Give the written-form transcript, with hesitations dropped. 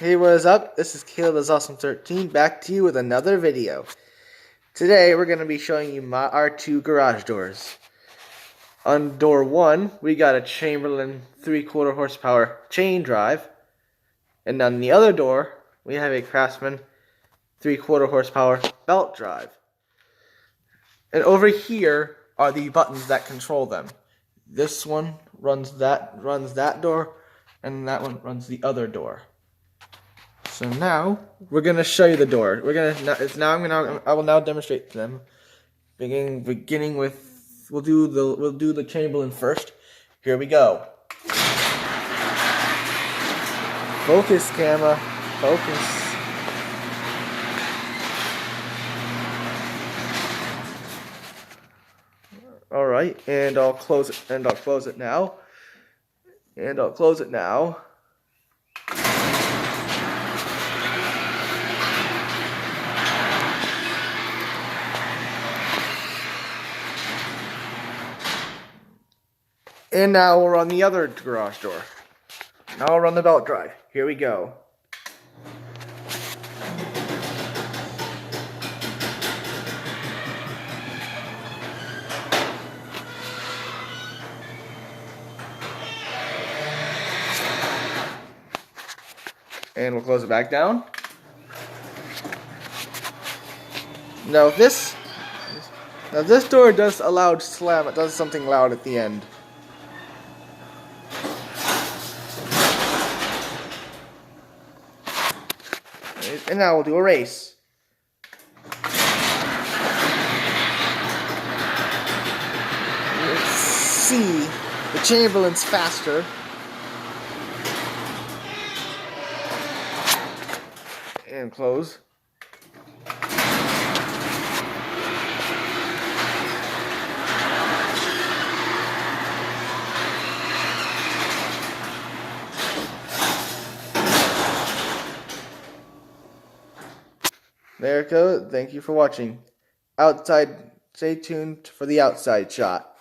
Hey, what is up? This is Caleb is Awesome 13 back to you with another video. Today we're going to be showing you our two garage doors. On door 1, we got a Chamberlain 3/4 horsepower chain drive. And on the other door, we have a Craftsman 3/4 horsepower belt drive. And over here are the buttons that control them. This one runs that door, and that one runs the other door. So now we're gonna show you the door. I will now demonstrate them. Beginning with we'll do the Chamberlain first. Here we go. Focus, camera. Focus. All right, and I'll close it. And I'll close it now. And I'll close it now. And now we'll run the other garage door. Now I'll run the belt drive. Here we go. And we'll close it back down. Now this door does a loud slam. It does something loud at the end. And now we'll do a race. Let's see, the Chamberlain's faster. And close. There it goes. Thank you for watching. Outside, stay tuned for the outside shot.